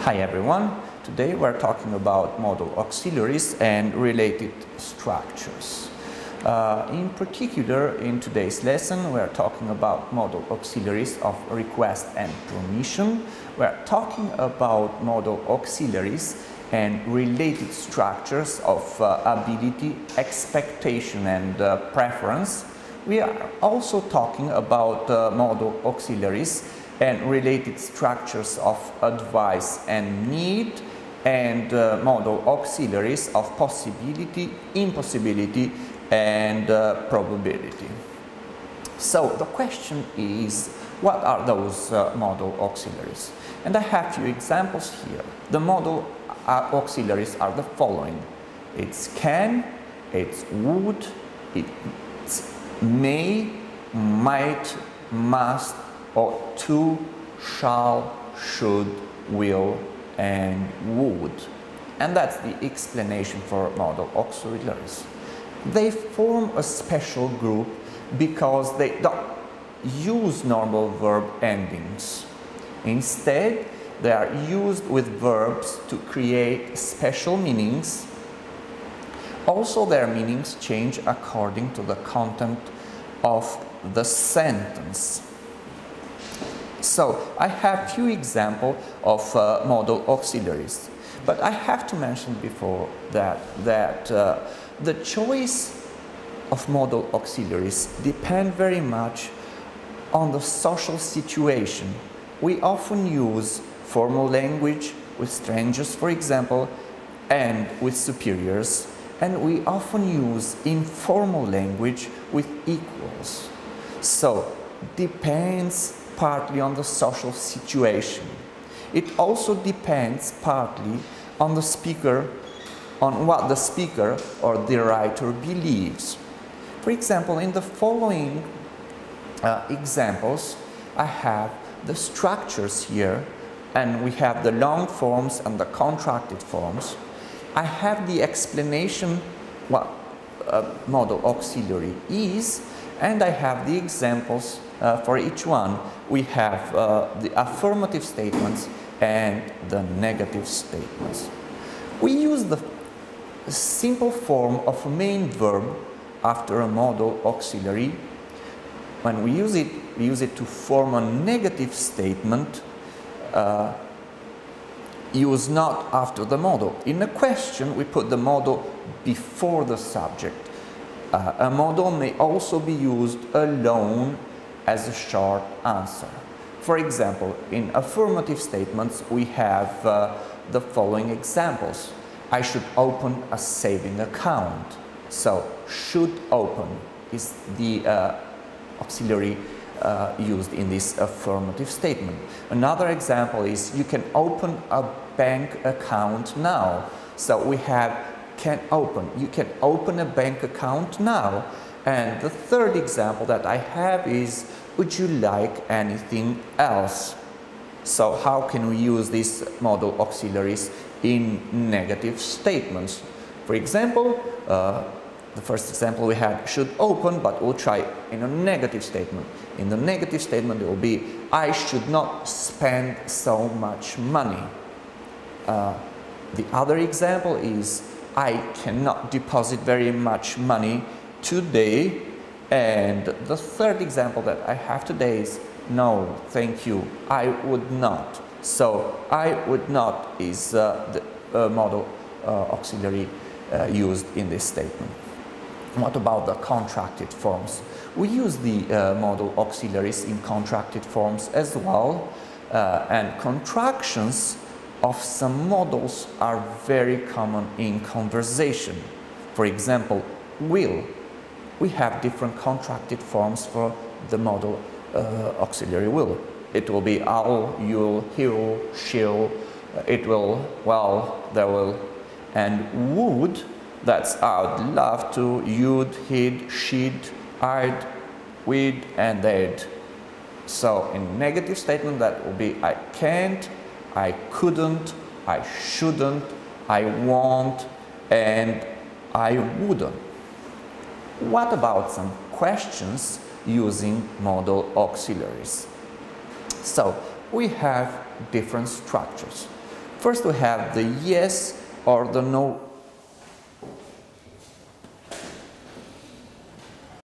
Hi everyone, today we're talking about modal auxiliaries and related structures. In particular, in today's lesson, we're talking about modal auxiliaries of request and permission. We're talking about modal auxiliaries and related structures of ability, expectation and preference. We are also talking about modal auxiliaries and related structures of advice and need, and modal auxiliaries of possibility, impossibility and probability. So the question is, what are those modal auxiliaries? And I have few examples here. The modal auxiliaries are the following. It's can, it's would, it's may, might, must, or to, shall, should, will, and would. And that's the explanation for modal auxiliaries. They form a special group because they don't use normal verb endings. Instead, they are used with verbs to create special meanings. Also, their meanings change according to the content of the sentence. So, I have few examples of modal auxiliaries, but I have to mention before that the choice of modal auxiliaries depend very much on the social situation. We often use formal language with strangers, for example, and with superiors, and we often use informal language with equals. So, depends partly on the social situation. It also depends partly on the speaker, on what the speaker or the writer believes. For example, in the following examples, I have the structures here, and we have the long forms and the contracted forms. I have the explanation what modal auxiliary is, and I have the examples for each one. We have the affirmative statements and the negative statements. We use the simple form of a main verb after a modal auxiliary. When we use it to form a negative statement, use not after the modal. In a question, we put the modal before the subject. A modal may also be used alone as a short answer. For example, in affirmative statements, we have the following examples. I should open a saving account. So, should open is the auxiliary used in this affirmative statement. Another example is you can open a bank account now. So, we have can open. You can open a bank account now. And the third example that I have is, would you like anything else? So how can we use these modal auxiliaries in negative statements? For example, the first example we had should open, but we'll try in a negative statement. In the negative statement it will be, I should not spend so much money. The other example is, I cannot deposit very much money today. And the third example that I have today is, no, thank you, I would not. So, I would not is the modal auxiliary used in this statement. What about the contracted forms? We use the modal auxiliaries in contracted forms as well, and contractions of some modals are very common in conversation. For example, will. We have different contracted forms for the modal auxiliary will. It will be I'll, you'll, he'll, she'll, it will, well, there will, and would, that's I'd love to, you'd, he'd, she'd, I'd, we'd, and they'd. So in negative statement that will be I can't, I couldn't, I shouldn't, I won't, and I wouldn't. What about some questions using modal auxiliaries? So we have different structures. First we have the yes or the no